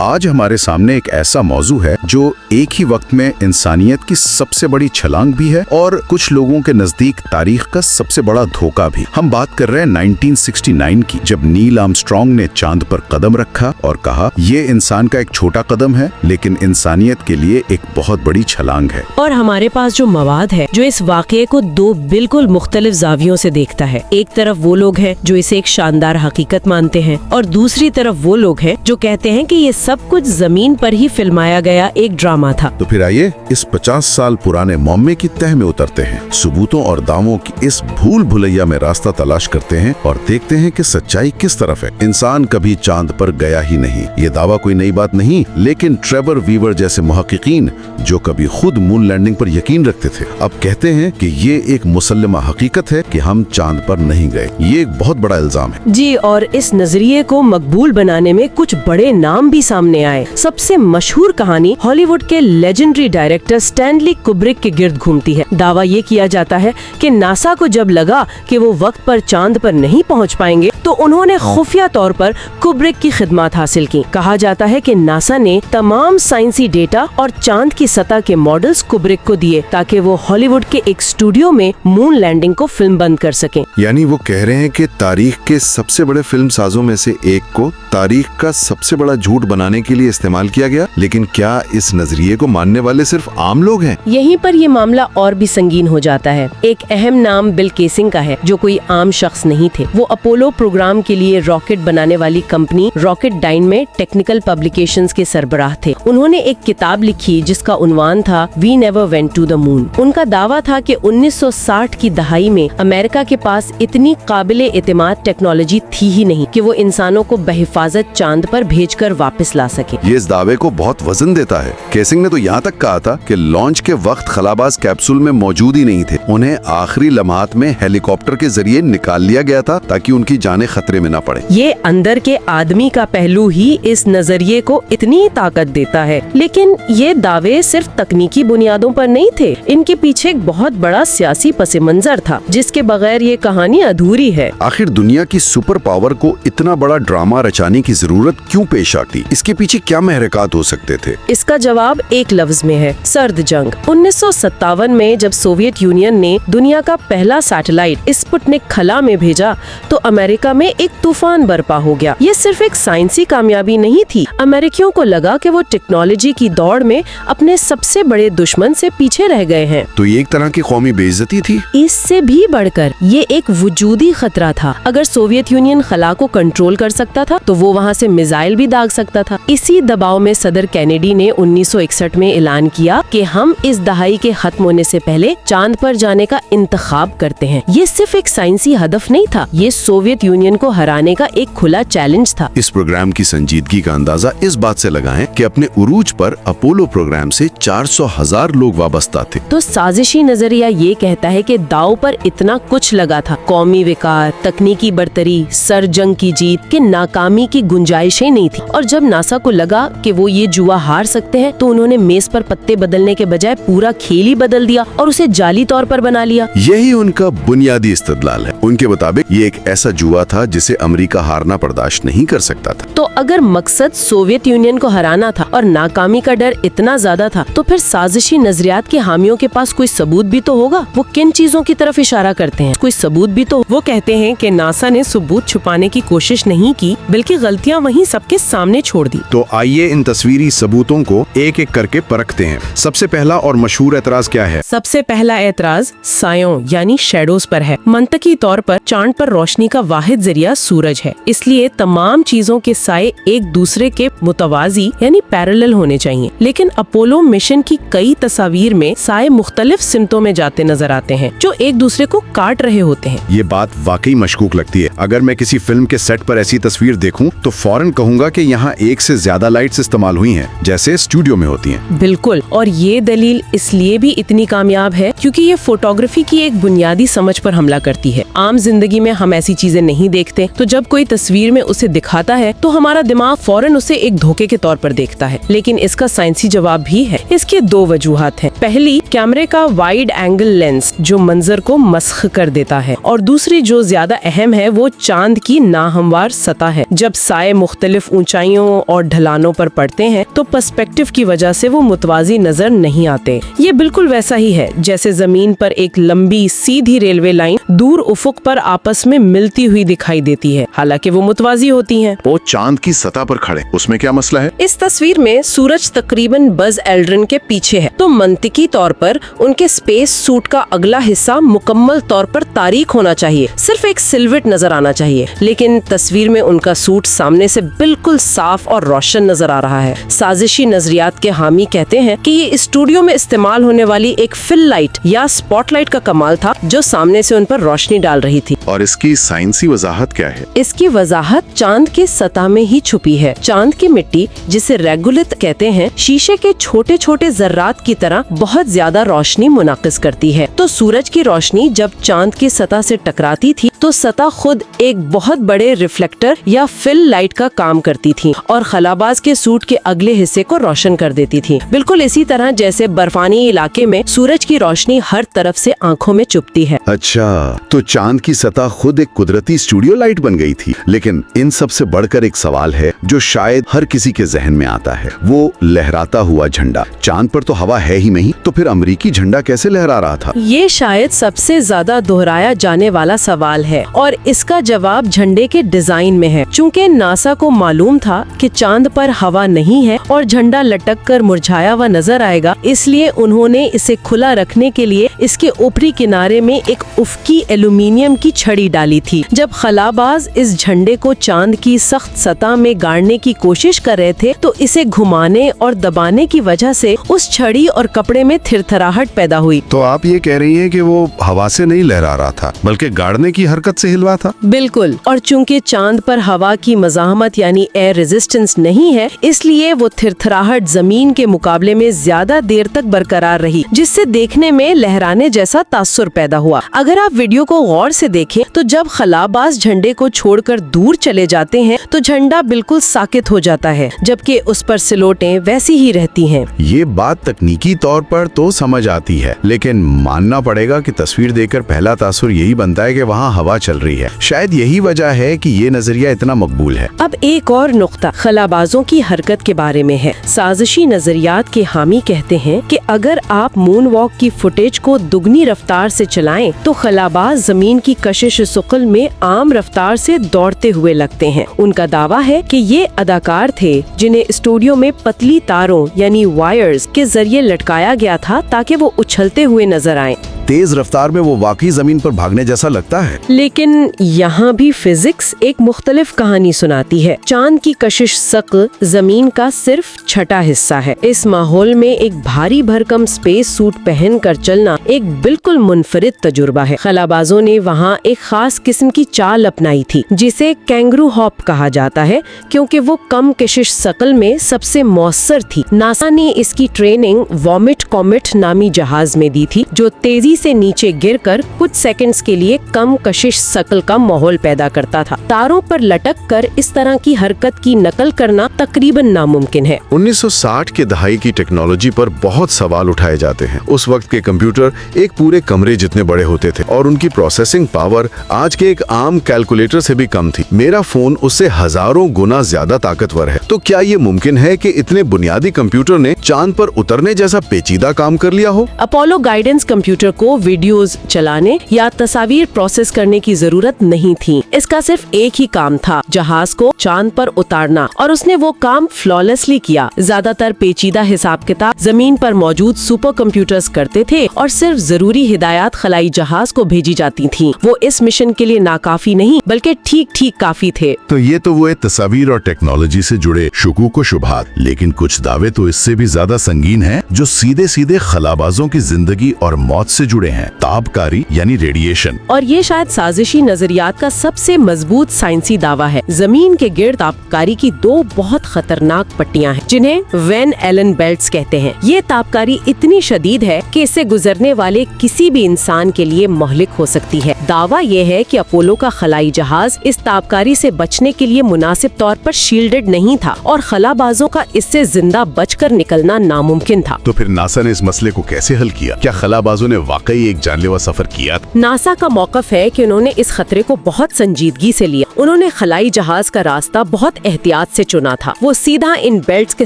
آج ہمارے سامنے ایک ایسا موضوع ہے جو ایک ہی وقت میں انسانیت کی سب سے بڑی چھلانگ بھی ہے اور کچھ لوگوں کے نزدیک تاریخ کا سب سے بڑا دھوکہ بھی۔ ہم بات کر رہے ہیں 1969 کی، جب نیل آرمسٹرانگ نے چاند پر قدم رکھا اور کہا یہ انسان کا ایک چھوٹا قدم ہے لیکن انسانیت کے لیے ایک بہت بڑی چھلانگ ہے۔ اور ہمارے پاس جو مواد ہے جو اس واقعے کو دو بالکل مختلف زاویوں سے دیکھتا ہے۔ ایک طرف وہ لوگ ہیں جو اسے ایک شاندار حقیقت مانتے ہیں اور دوسری طرف وہ لوگ ہیں جو کہتے ہیں کہ یہ سب کچھ زمین پر ہی فلمایا گیا ایک ڈرامہ تھا۔ تو پھر آئیے اس 50 سال پرانے معمے کی تہ میں اترتے ہیں، ثبوتوں اور دعووں کی اس بھول بھلیا میں راستہ تلاش کرتے ہیں اور دیکھتے ہیں کہ سچائی کس طرف ہے۔ انسان کبھی چاند پر گیا ہی نہیں، یہ دعویٰ کوئی نئی بات نہیں، لیکن ٹریور ویور جیسے محققین جو کبھی خود مون لینڈنگ پر یقین رکھتے تھے اب کہتے ہیں کہ یہ ایک مسلمہ حقیقت ہے کہ ہم چاند پر نہیں گئے۔ یہ ایک بہت بڑا الزام ہے جی، اور اس نظریے کو مقبول بنانے میں کچھ بڑے نام بھی سامنے آئے۔ سب سے مشہور کہانی ہالی ووڈ کے لیجنڈری ڈائریکٹر اسٹینلی کوبرک کے گرد گھومتی ہے۔ دعویٰ یہ کیا جاتا ہے کہ ناسا کو جب لگا کہ وہ وقت پر چاند پر نہیں پہنچ پائیں گے تو انہوں نے خفیہ طور پر کوبرک کی خدمات حاصل کی۔ کہا جاتا ہے کہ ناسا نے تمام سائنسی ڈیٹا اور چاند کی سطح کے ماڈلز کوبرک کو دیے تاکہ وہ ہالی ووڈ کے ایک اسٹوڈیو میں مون لینڈنگ کو فلم بند کر سکیں۔ یعنی وہ کہہ رہے ہیں کہ تاریخ کے سب سے بڑے فلم سازوں میں سے ایک کو تاریخ کا سب سے بڑا جھوٹ بنانے کے لیے استعمال کیا گیا۔ لیکن کیا اس نظریے کو ماننے والے صرف عام لوگ ہیں؟ یہیں پر یہ معاملہ اور بھی سنگین ہو جاتا ہے۔ ایک اہم نام بل کیسنگ کا ہے جو کوئی عام شخص نہیں تھے۔ وہ اپولو پروگرام کے لیے راکٹ بنانے والی کمپنی راکٹ ڈائن میں ٹیکنیکل پبلیکیشنز کے سربراہ تھے۔ انہوں نے ایک کتاب لکھی جس کا عنوان تھا we never went to the moon. ان کا دعویٰ تھا کہ 1960 کی دہائی میں امریکہ کے پاس اتنی قابل اعتماد ٹیکنالوجی تھی ہی نہیں کہ وہ انسانوں کو بحفاظت چاند پر بھیج کر واپس لا سکے۔ یہ اس دعوے کو بہت وزن دیتا ہے۔ کیسنگ نے تو یہاں تک کہا تھا کہ لانچ کے وقت خلاباز کیپسول میں موجود ہی نہیں تھے، انہیں آخری لمحات میں ہیلی کاپٹر کے ذریعے نکال لیا گیا تھا تاکہ ان کی جانیں خطرے میں نہ پڑے۔ یہ اندر کے آدمی کا پہلو ہی اس نظریے کو اتنی طاقت دیتا ہے، لیکن یہ دعوے صرف تکنیکی بنیادوں پر نہیں تھے، ان کے پیچھے ایک بہت بڑا سیاسی پس منظر تھا جس کے بغیر یہ کہانی ادھوری ہے۔ آخر دنیا کی سپر پاور کو اتنا بڑا ڈرامہ رچانے کی ضرورت کیوں پیش آتی؟ اس کے پیچھے کیا محرکات ہو سکتے تھے؟ اس کا جواب ایک لفظ میں ہے، سرد جنگ۔ 1957 میں جب سوویت یونین نے دنیا کا پہلا سیٹلائٹ اسپوتنک خلا میں بھیجا تو امریکہ میں ایک طوفان برپا ہو گیا۔ یہ صرف ایک سائنسی کامیابی نہیں تھی، امریکیوں کو لگا کہ وہ ٹیکنالوجی کی دوڑ میں اپنے سب سے بڑے دشمن سے پیچھے رہ گئے ہیں۔ تو یہ ایک طرح کی قومی بے عزتی تھی؟ اس سے بھی بڑھ کر یہ ایک وجودی خطرہ تھا۔ اگر سوویت یونین خلا کو کنٹرول کر سکتا تھا تو وہ وہاں سے میزائل بھی داغ سکتا تھا۔ اسی دباؤ میں صدر کینیڈی نے 1961 میں اعلان کیا کہ ہم اس دہائی کے ختم ہونے سے پہلے چاند پر جانے کا انتخاب کرتے ہیں۔ یہ صرف ایک سائنسی ہدف نہیں تھا، یہ سوویت یونین کو ہرانے کا ایک کھلا چیلنج تھا۔ اس پروگرام کی سنجیدگی کا اندازہ اس بات سے لگائیں کہ اپنے عروج پر اپولو پروگرام سے 400,000 لوگ وابستہ تھے۔ تو سازشی نظریہ یہ کہتا ہے کہ داؤ پر اتنا کچھ لگا تھا، قومی وقار، تکنیکی برتری، سر جنگ کی جیت، کہ ناکامی کی گنجائشیں نہیں تھی۔ اور جب ناسا کو لگا کہ وہ یہ جوا ہار سکتے ہیں تو انہوں نے میز پر پتے بدلنے کے بجائے پورا کھیل ہی بدل دیا اور اسے جعلی طور پر بنا لیا۔ یہی ان کا بنیادی استدلال ہے۔ ان کے مطابق یہ ایک ایسا جوا تھا جسے امریکہ ہارنا برداشت نہیں کر سکتا تھا۔ تو اگر مقصد سوویت یونین کو ہرانا تھا اور ناکامی کا ڈر اتنا زیادہ تھا تو پھر سازشی نظریات کے حامیوں کے پاس کوئی ثبوت بھی تو ہوگا۔ وہ کن چیزوں کی طرف اشارہ کرتے ہیں؟ کوئی ثبوت بھی تو۔ وہ کہتے ہیں کہ ناسا نے ثبوت چھپانے کی کوشش نہیں کی بلکہ غلطیاں وہیں سب کے سامنے چھوڑ دی۔ تو آئیے ان تصویری ثبوتوں کو ایک ایک کر کے پرکھتے ہیں۔ سب سے پہلا اور مشہور اعتراض کیا ہے؟ سب سے پہلا اعتراض سایوں یعنی شیڈوز پر ہے۔ منطقی طور پر چاند پر روشنی کا واحد ذریعہ سورج ہے، اس لیے تمام چیزوں کے سائے ایک دوسرے کے متوازی یعنی پیرالل ہونے چاہیے۔ لیکن اپولو مشن کی کئی تصاویر میں سائے مختلف سمتوں میں جاتے نظر آتے ہیں جو ایک دوسرے کو کاٹ رہے ہوتے ہیں۔ یہ بات واقعی مشکوک لگتی ہے۔ اگر میں کسی فلم کے سیٹ پر ایسی تصویر دیکھوں تو فوراً کہوں گا کہ یہاں ایک سے زیادہ لائٹس استعمال ہوئی ہیں جیسے اسٹوڈیو میں ہوتی ہیں۔ بالکل، اور یہ دلیل اس لیے بھی اتنی کامیاب ہے کیونکہ یہ فوٹوگرافی کی ایک بنیادی سمجھ پر حملہ کرتی ہے۔ عام زندگی میں ہم ایسی چیزیں نہیں دیکھتے، تو جب کوئی تصویر میں اسے دکھاتا ہے تو ہمارا دماغ فوراً اسے ایک دھوکے کے طور پر دیکھتا ہے۔ لیکن اس کا سائنسی جواب بھی ہے۔ اس کے دو وجوہات ہیں۔ پہلی، کیمرے کا وائڈ اینگل لینس جو منظر کو مسخ کر دیتا ہے، اور دوسری جو زیادہ اہم ہے وہ چاند کی ناہموار سطح ہے۔ جب سائے مختلف اونچائیوں और ढलानों पर पड़ते हैं तो पर्सपेक्टिव की वजह से वो मुतवाजी नजर नहीं आते। ये बिल्कुल वैसा ही है जैसे जमीन पर एक लंबी सीधी रेलवे लाइन दूर उफुक पर आपस में मिलती हुई दिखाई देती है, हालांकि वो मुतवाजी होती हैं। वो चांद की सतह पर खड़े, उसमें क्या मसला है? इस तस्वीर में सूरज तकरीबन बज एल्ड्रिन के पीछे है, तो मंतिकी तौर पर उनके स्पेस सूट का अगला हिस्सा मुकम्मल तौर पर तारीक होना चाहिए, सिर्फ एक सिल्हूट नजर आना चाहिए। लेकिन तस्वीर में उनका सूट सामने से बिल्कुल साफ और रोशन नजर आ रहा है। साजिशी नजरियात के हामी कहते हैं कि ये स्टूडियो में इस्तेमाल होने वाली एक फिल लाइट या स्पॉटलाइट का कमाल था जो सामने से उन पर रोशनी डाल रही थी। और इसकी साइंसी वजाहत क्या है? इसकी वजाहत चांद के सतह में ही छुपी है। चांद की मिट्टी, जिसे रेगुलित कहते हैं, शीशे के छोटे छोटे जर्रात की तरह बहुत ज्यादा रोशनी मुनाकिस करती है। तो सूरज की रोशनी जब चांद की सतह से टकराती थी तो सतह खुद एक बहुत बड़े रिफ्लेक्टर या फिल लाइट का काम करती थी और खलाबाज के सूट के अगले हिस्से को रोशन कर देती थी। बिल्कुल इसी तरह जैसे बर्फानी इलाके में सूरज की रोशनी हर तरफ से आंखों में चुभती है। अच्छा, तो चांद की सतह खुद एक कुदरती स्टूडियो लाइट बन गई थी। लेकिन इन सब से बढ़कर एक सवाल है जो शायद हर किसी के जहन में आता है, वो लहराता हुआ झंडा। चांद पर तो हवा है ही नहीं, तो फिर अमेरिकी झंडा कैसे लहरा रहा था? ये शायद सबसे ज्यादा दोहराया जाने वाला सवाल है और इसका जवाब झंडे के डिजाइन में है। चूँकि नासा को मालूम था कि चांद पर हवा नहीं है और झंडा लटक कर मुरझाया हुआ नजर आएगा, इसलिए उन्होंने इसे खुला रखने के लिए इसके ऊपरी किनारे में एक उफकी एल्यूमिनियम की छड़ी डाली थी। जब खलाबाज इस झंडे को चांद की सख्त सतह में गाड़ने की कोशिश कर रहे थे तो इसे घुमाने और दबाने की वजह से उस छड़ी और कपड़े में थिरथराहट पैदा हुई। तो आप ये कह रही हैं कि वो हवा से नहीं लहरा रहा था बल्कि गाड़ने की हरकत से हिलवा था? बिल्कुल। और चूंकि चांद पर हवा की मज़ाहमत यानी एयर रेजिस्टेंस नहीं है, इसलिए वो थिरथराहट जमीन के मुकाबले में ज्यादा देर तक बरकरार रही, जिससे देखने में लहराने जैसा तासुर पैदा हुआ। अगर आप वीडियो को गौर से देखें तो जब खलाबाज झंडे को छोड़कर दूर चले जाते हैं तो झंडा बिल्कुल साकित हो जाता है, जबकि उस पर सिलोटें वैसी ही रहती हैं। ये बात तकनीकी तौर पर तो समझ आती है, लेकिन मानना पड़ेगा कि तस्वीर देखकर पहला तासुर यही बनता है कि वहाँ हवा चल रही है। शायद यही वजह है कि ये नजरिया इतना मकबूल है। अब एक और नुक्ता खलाबाजों की हरकत के बारे में है। साजिशी नजरियात के हामी कहते हैं कि अगर आप मून वॉक की फुटेज को दुगनी रफ्तार से चलाएं तो खलाबाज जमीन की कशिश सुकल में आम रफ्तार से दौड़ते हुए लगते हैं। उनका दावा है कि ये अदाकार थे जिन्हें स्टूडियो में पतली तारों यानी वायर्स के जरिए लटकाया गया था ताकि वो उछलते हुए नजर आएं। तेज रफ्तार में वो वाकई जमीन पर भागने जैसा लगता है। लेकिन यहाँ भी फिजिक्स एक मुख्तलिफ कहानी सुनाती है। चांद की कशिश सक्ल जमीन का सिर्फ छठा हिस्सा है। इस माहौल में एक भारी भरकम स्पेस सूट पहन कर चलना एक बिल्कुल मुनफरिद तजुर्बा है। खलाबाजों ने वहाँ एक खास किस्म की चाल अपनाई थी जिसे कैंगरू हॉप कहा जाता है, क्योंकि वो कम कशिश सक्ल में सबसे मौसर थी। नासा ने इसकी ट्रेनिंग वॉमिट कॉमेट नामी जहाज में दी थी जो तेजी से नीचे गिरकर कुछ सेकंड्स के लिए कम कशिश शकल का माहौल पैदा करता था। तारों पर लटक कर इस तरह की हरकत की नकल करना तकरीबन नामुमकिन है। 1960 के दहाई की टेक्नोलॉजी पर बहुत सवाल उठाए जाते हैं। उस वक्त के कंप्यूटर एक पूरे कमरे जितने बड़े होते थे और उनकी प्रोसेसिंग पावर आज के एक आम कैलकुलेटर से भी कम थी। मेरा फोन उससे हजारों गुना ज्यादा ताकतवर है। तो क्या ये मुमकिन है कि इतने बुनियादी कंप्यूटर ने चांद पर उतरने जैसा पेचीदा काम कर लिया हो? अपोलो गाइडेंस कंप्यूटर को वीडियोस चलाने या तस्वीर प्रोसेस करने की जरूरत नहीं थी। इसका सिर्फ एक ही काम था, जहाज को चांद पर उतारना, और उसने वो काम फ्लॉलेसली किया। ज्यादातर पेचीदा हिसाब किताब जमीन पर मौजूद सुपर कंप्यूटर्स करते थे और सिर्फ जरूरी हिदायत खलाई जहाज को भेजी जाती थी। वो इस मिशन के लिए नाकाफी नहीं बल्कि ठीक ठीक काफी थे। तो ये तो वो तस्वीर और टेक्नोलॉजी से जुड़े शुकूक व शुबहात, लेकिन कुछ दावे तो इससे भी ज्यादा संगीन हैं जो सीधे सीधे खलाबाजों की जिंदगी और मौत से जुड़े हैं। तापकारी यानी रेडिएशन। और ये शायद साजिशी नजरियात का सबसे मजबूत साइंसी दावा है। जमीन के गिर्द तापकारी की दो बहुत खतरनाक पट्टियां हैं जिन्हें जिन्हें वैन एलन बेल्ट्स कहते हैं। ये तापकारी इतनी शदीद है कि इससे गुजरने वाले किसी भी इंसान के लिए मोहलिक हो सकती है। दावा ये है कि अपोलो का खलाई जहाज इस तापकारी से बचने के लिए मुनासिब तौर पर शील्डेड नहीं था और खलाबाजों का इससे जिंदा बचकर निकलना नामुमकिन था। तो फिर नासा ने इस मसले को कैसे हल किया? क्या खलाबाजों ने वाकई एक जानलेवा सफर किया? नासा का मौकफ है कि उन्होंने इस खतरे को बहुत संजीदगी से लिया। उन्होंने खलाई जहाज का रास्ता बहुत एहतियात से चुना था। वो सीधा इन बेल्ट्स के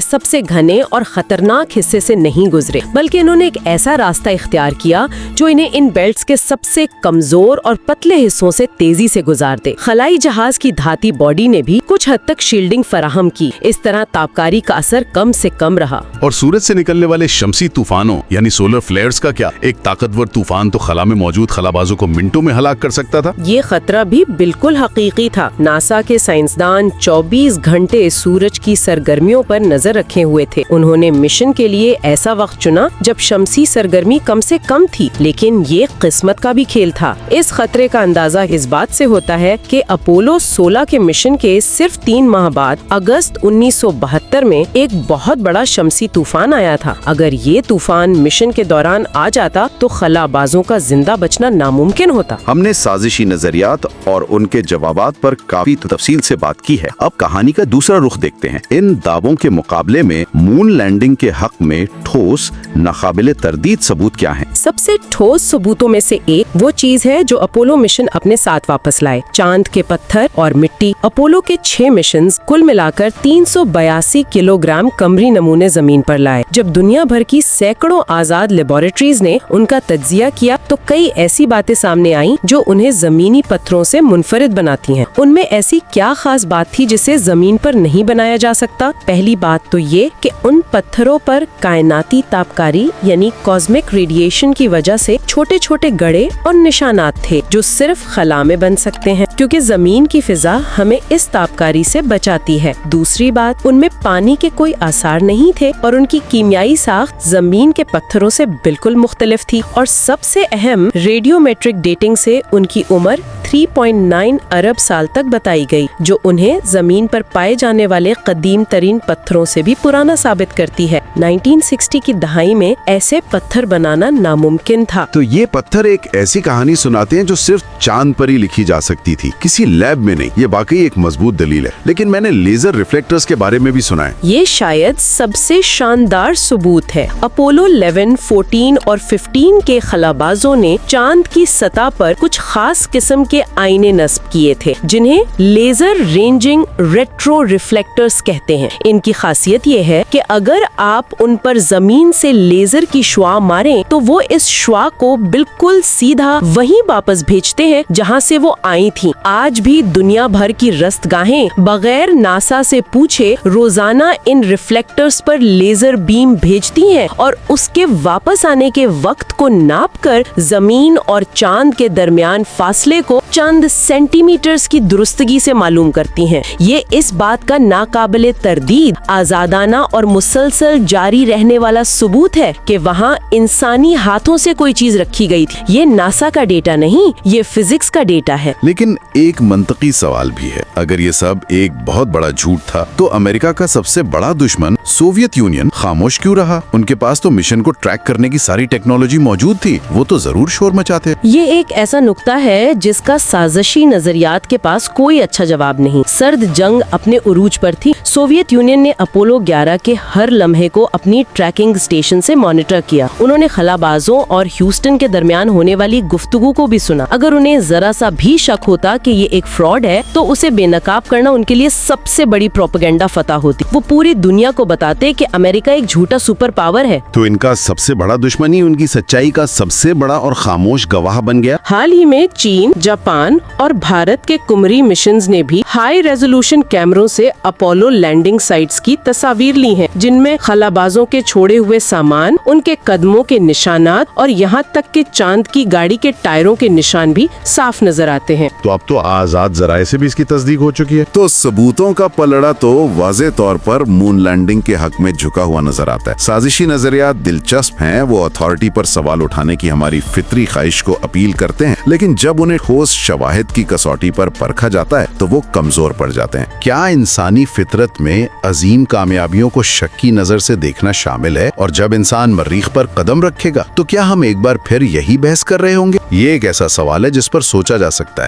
सबसे घने और खतरनाक हिस्से से नहीं गुजरे, बल्कि इन्होंने एक ऐसा रास्ता इख्तियार किया जो इन्हें इन बेल्ट्स के सबसे कमजोर और पतले हिस्सों से तेजी से गुजार दे। खलाई जहाज की धाती बॉडी ने भी कुछ हद तक शील्डिंग फराहम की। इस तरह तापकारी का असर कम से कम रहा। और सूरज से निकलने वाले शमसी तूफानों यानी सोलर फ्लेयर्स का क्या? एक ताकतवर तूफान तो खला में मौजूद खलाबाजों को मिनटों में हलाक कर सकता था। ये खतरा भी बिल्कुल हकीकी था। नासा के साइंसदान 24 घंटे सूरज की सरगर्मियों पर नजर रखे हुए थे। उन्होंने मिशन के लिए ऐसा वक्त चुना जब शमसी सरगर्मी कम से कम थी, लेकिन ये किस्मत का भी खेल था। इस खतरे का अंदाजा इस बात से होता है कि अपोलो 16 के मिशन के सिर्फ 3 माह बाद अगस्त 1972 में एक बहुत बड़ा शमसी तूफान आया था। अगर ये तूफान मिशन के दौरान आ जाता तो खलाबाजों का जिंदा बचना नामुमकिन होता। हमने साजिशी नजरियात और उनके जवाबात पर काफी तफसील से बात की है। अब कहानी का दूसरा रुख देखते हैं। इन दावों के मुकाबले में मून लैंडिंग के हक में ठोस नाकाबिले तरदीद सबूत क्या हैं? सबसे ठोस सबूतों में से एक वो चीज है जो अपोलो मिशन अपने साथ वापस लाए, चांद के पत्थर और मिट्टी। अपोलो के 6 मिशन कुल मिलाकर 382 किलोग्राम कमरी नमूने जमीन पर लाए। जब दुनिया भर की सैकड़ों आजाद लेबोरेटरीज ने उनका तज्जिया किया तो कई ऐसी बातें सामने आई जो उन्हें जमीनी पत्थरों से मुनफरिद बनाती हैं। उनमें ऐसी क्या खास बात थी जिसे जमीन पर नहीं बनाया जा सकता? पहली बात तो ये कि उन पत्थरों पर कायनाती तापकारी यानी कॉस्मिक रेडिएशन की वजह से छोटे छोटे गड़े और निशानात थे जो सिर्फ खला में बन सकते हैं, क्योंकि जमीन की फिजा हमें इस तापकारी से बचाती है। दूसरी बात, उनमें पानी के कोई आसार नहीं थे और उनकी कीमियाई साख्त जमीन के पत्थरों से बिल्कुल मुख्तलिफ थी। और सबसे अहम, रेडियोमेट्रिक डेटिंग से उनकी उम्र 3.9 अरब साल तक बताई गई, जो उन्हें जमीन पर पाए जाने वाले कदीम तरीन पत्थरों से भी पुराना साबित करती है। 1960 की दहाई में ऐसे पत्थर बनाना नामुमकिन था। तो ये पत्थर एक ऐसी कहानी सुनाते हैं जो सिर्फ चांद पर ही लिखी जा सकती थी, किसी लैब में नहीं। ये वाकई एक मजबूत दलील है। लेकिन मैंने लेजर रिफ्लेक्टर्स के बारे में भी सुना है। ये शायद सबसे शानदार सबूत है। अपोलो 11, 14 और 15 के खलाबाजों ने चांद की सतह पर कुछ खास किस्म के आईने नस्ब किए थे जिन्हें लेजर रेंजिंग रेट्रो रिफ्लेक्टर्स कहते हैं। इनकी खासियत ये है कि अगर आप उन पर जमीन से लेजर की शुआ मारें तो वो इस शुआ को बिल्कुल सीधा वहीं वापस भेजते हैं जहां से वो आई थी। आज भी दुनिया भर की रस्तगाहें बगैर नासा से पूछे रोजाना इन रिफ्लेक्टर्स पर लेजर बीम भेजती हैं और उसके वापस आने के वक्त को नापकर जमीन और चांद के दरमियान फासले को चंद सेंटीमीटर्स की दुरुस्तगी से मालूम करती हैं। ये इस बात का नाकाबिले तरदीद, आजादाना और मुसलसल जारी रहने वाला सबूत है कि वहाँ इंसानी हाथों से कोई चीज रखी गई थी। ये नासा का डेटा नहीं, ये फिजिक्स का डेटा है। लेकिन एक मंतकी सवाल भी है, अगर ये सब एक बहुत बड़ा झूठ था तो अमेरिका का सबसे बड़ा दुश्मन सोवियत यूनियन खामोश क्यों रहा? उनके पास तो मिशन को ट्रैक करने की सारी टेक्नोलॉजी मौजूद थी, वो तो जरूर शोर मचाते। ये एक ऐसा नुक्ता है जिसका साजिशी नजरियात के पास कोई अच्छा जवाब नहीं। सर्द जंग अपने उरूज पर थी। सोवियत यूनियन ने अपोलो 11 के हर लम्हे को अपनी ट्रैकिंग स्टेशन से मॉनिटर किया। उन्होंने खलाबाजों और ह्यूस्टन के दरमियान होने वाली गुफ्तगू को भी सुना। अगर उन्हें जरा सा भी शक होता कि ये एक फ्रॉड है तो उसे बेनकाब करना उनके लिए सबसे बड़ी प्रोपेगेंडा फतह होती। वो पूरी दुनिया को बताते कि अमेरिका एक झूठा सुपर पावर है। तो इनका सबसे बड़ा दुश्मन ही उनकी सच्चाई का सबसे बड़ा और खामोश गवाह बन गया। हाल ही में चीन, जापान और भारत के कुमरी मिशंस ने भी हाई रेजोल्यूशन कैमरों से अपोलो लैंडिंग साइट्स की तस्वीर ली हैं, जिनमें खलाबाजों के छोड़े हुए सामान, उनके कदमों के निशानात और यहाँ तक के चांद की गाड़ी के टायरों के निशान भी साफ नजर आते हैं। तो अब तो आजाद जराये से भी इसकी तस्दीक हो चुकी है। तो सबूतों का पलड़ा तो वाज़े तौर पर मून लैंडिंग के हक में झुका हुआ नजर आता है। साजिशी नजरियात दिलचस्प हैं, वो अथॉरिटी पर सवाल उठाने की हमारी फितरी ख्वाहिश को अपील करते हैं, लेकिन जब उन्हें ठोस शवाहिद की कसौटी पर परखा जाता है तो वो कमजोर पड़ जाते हैं। क्या इंसानी फितरत में अजीम काम कामयाबियों को शक की नजर से देखना शामिल है, और जब इंसान मरीख पर कदम रखेगा तो क्या हम एक बार फिर यही बहस कर रहे होंगे? ये एक ऐसा सवाल है जिस पर सोचा जा सकता है।